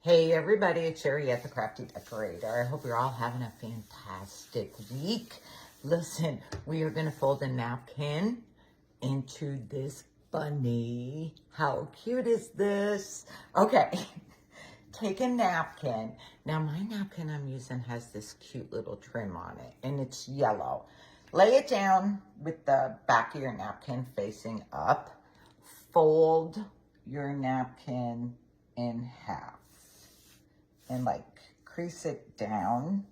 Hey everybody, it's Sherry at the Crafty Decorator. I hope you're all having a fantastic week. Listen, we are going to fold a napkin into this bunny. How cute is this? Okay, take a napkin. Now my napkin I'm using has this cute little trim on it and it's yellow. Lay it down with the back of your napkin facing up. Fold your napkin in half. And like crease it down.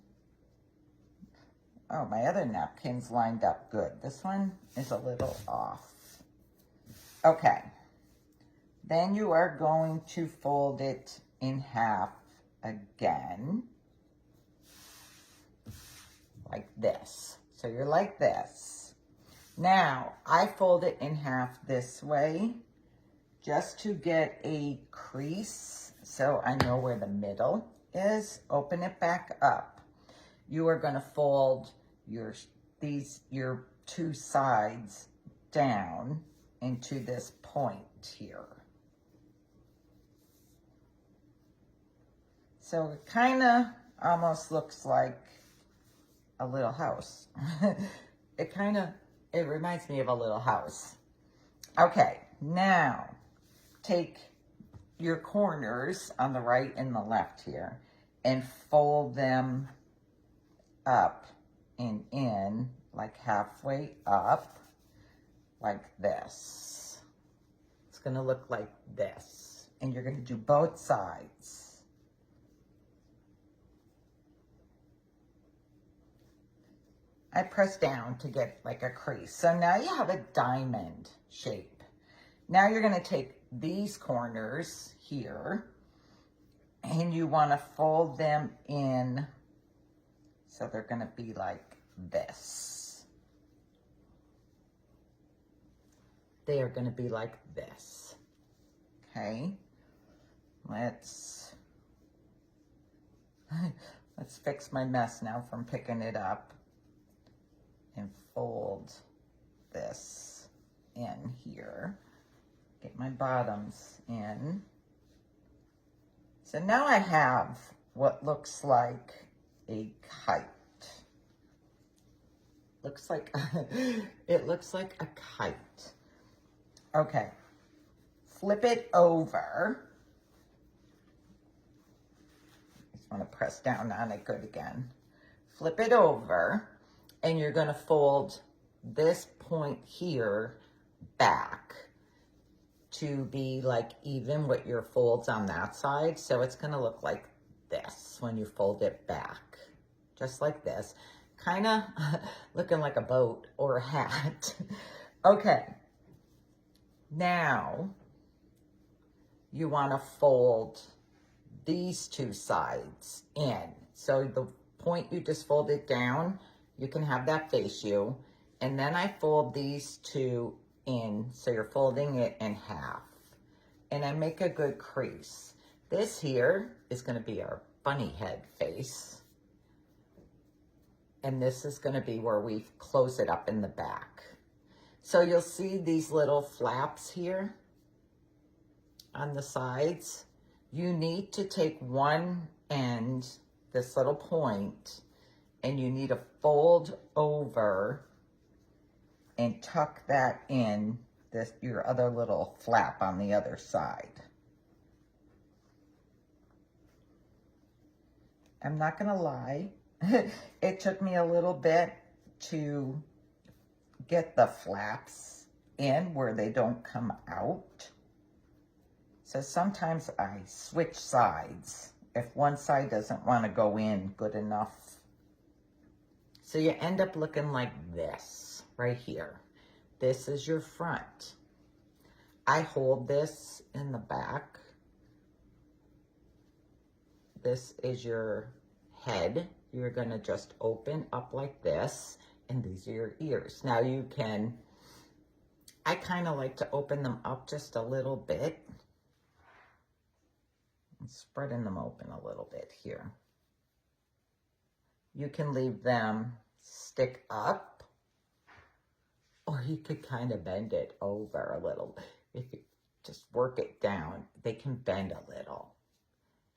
Oh, my other napkin's lined up good. This one is a little off. Okay. Then you are going to fold it in half again. Like this. So you're like this. Now, I fold it in half this way just to get a crease so I know where the middle is. Open it back up. You are going to fold your two sides down into this point here. So it kind of almost looks like a little house. It reminds me of a little house. Okay, now take your corners on the right and the left here and fold them up and in, like halfway up, like this. It's gonna look like this. And you're gonna do both sides. I press down to get like a crease. So now you have a diamond shape. Now you're gonna take these corners here and you want to fold them in so they're going to be like this. They are going to be like this. Okay, let's fix my mess now from picking it up and fold this in here. Get my bottoms in. So now I have what looks like a kite. It looks like a kite. Okay, flip it over. Just want to press down on it good again. Flip it over and you're going to fold this point here back to be like even with your folds on that side. So it's gonna look like this when you fold it back, just like this, kind of looking like a boat or a hat. Okay, now you want to fold these two sides in. So the point you just folded down, you can have that face you, and then I fold these two in, so you're folding it in half. And I make a good crease. This here is gonna be our bunny head face. And this is gonna be where we close it up in the back. So you'll see these little flaps here on the sides. You need to take one end, this little point, and you need to fold over and tuck that in your other little flap on the other side. I'm not gonna lie, it took me a little bit to get the flaps in where they don't come out. So sometimes I switch sides if one side doesn't want to go in good enough. So you end up looking like this right here. This is your front. I hold this in the back. This is your head. You're gonna just open up like this, and these are your ears. Now you can, I kind of like to open them up just a little bit. I'm spreading them open a little bit here. You can leave them stick up, or you could kind of bend it over a little. If you just work it down, they can bend a little.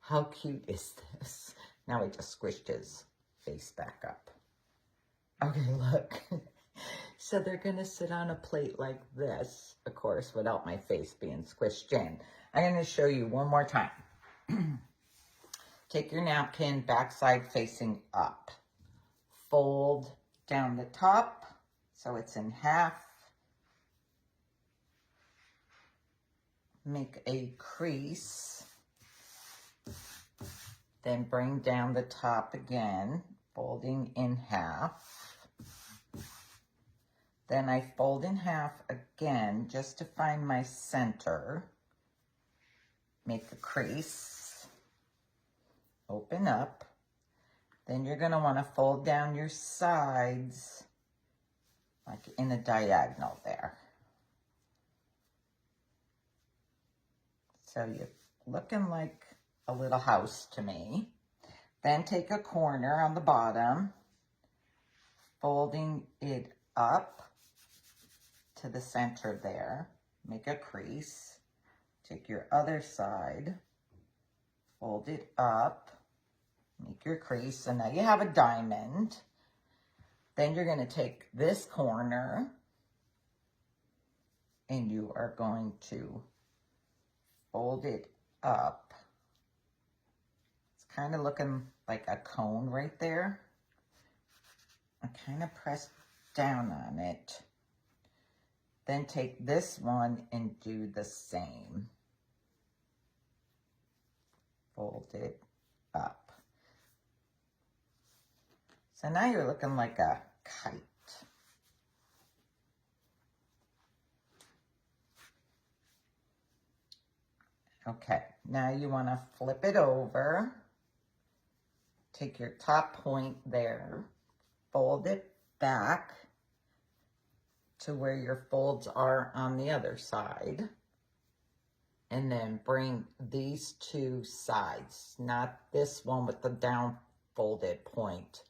How cute is this? Now I just squished his face back up. Okay, look. So they're gonna sit on a plate like this, of course, without my face being squished in. I'm gonna show you one more time. Take your napkin, backside facing up. Fold down the top so it's in half. Make a crease. Then bring down the top again, folding in half. Then I fold in half again just to find my center. Make a crease. Open up. Then you're going to want to fold down your sides like in a diagonal there. So you're looking like a little house to me. Then take a corner on the bottom, folding it up to the center there. Make a crease. Take your other side, fold it up, make your crease. So now you have a diamond. Then you're going to take this corner and you are going to fold it up. It's kind of looking like a cone right there. I kind of press down on it. Then take this one and do the same. Fold it up. So now you're looking like a kite. Okay, now you want to flip it over. Take your top point there, fold it back to where your folds are on the other side. And then bring these two sides, not this one with the down folded point.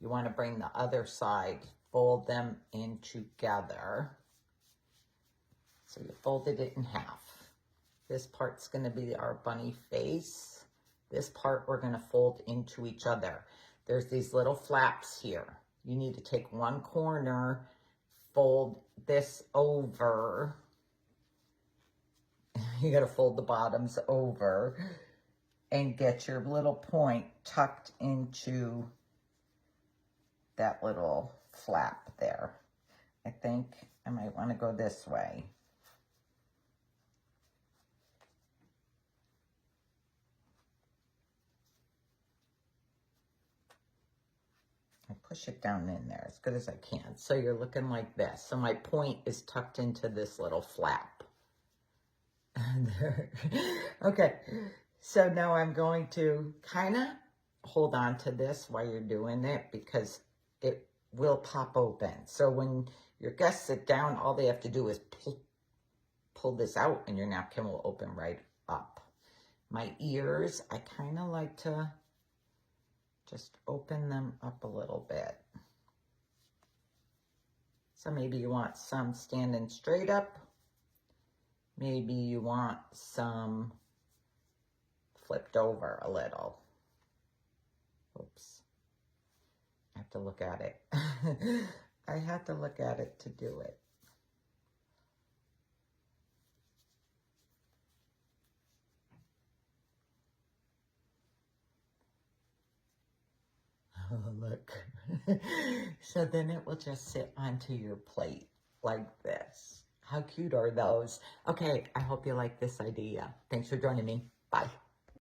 You want to bring the other side, fold them in together. So you folded it in half. This part's going to be our bunny face. This part we're going to fold into each other. There's these little flaps here. You need to take one corner, fold this over. You got to fold the bottoms over and get your little point tucked into that little flap there. I think I might want to go this way. I push it down in there as good as I can. So you're looking like this. So my point is tucked into this little flap. Okay, so now I'm going to kind of hold on to this while you're doing it because it will pop open. So when your guests sit down, all they have to do is pull this out and your napkin will open right up. My ears, I kind of like to just open them up a little bit. So maybe you want some standing straight up. Maybe you want some flipped over a little. Oops. I have to look at it. I have to look at it to do it. Oh, look. So then it will just sit onto your plate like this. How cute are those? Okay, I hope you like this idea. Thanks for joining me. Bye.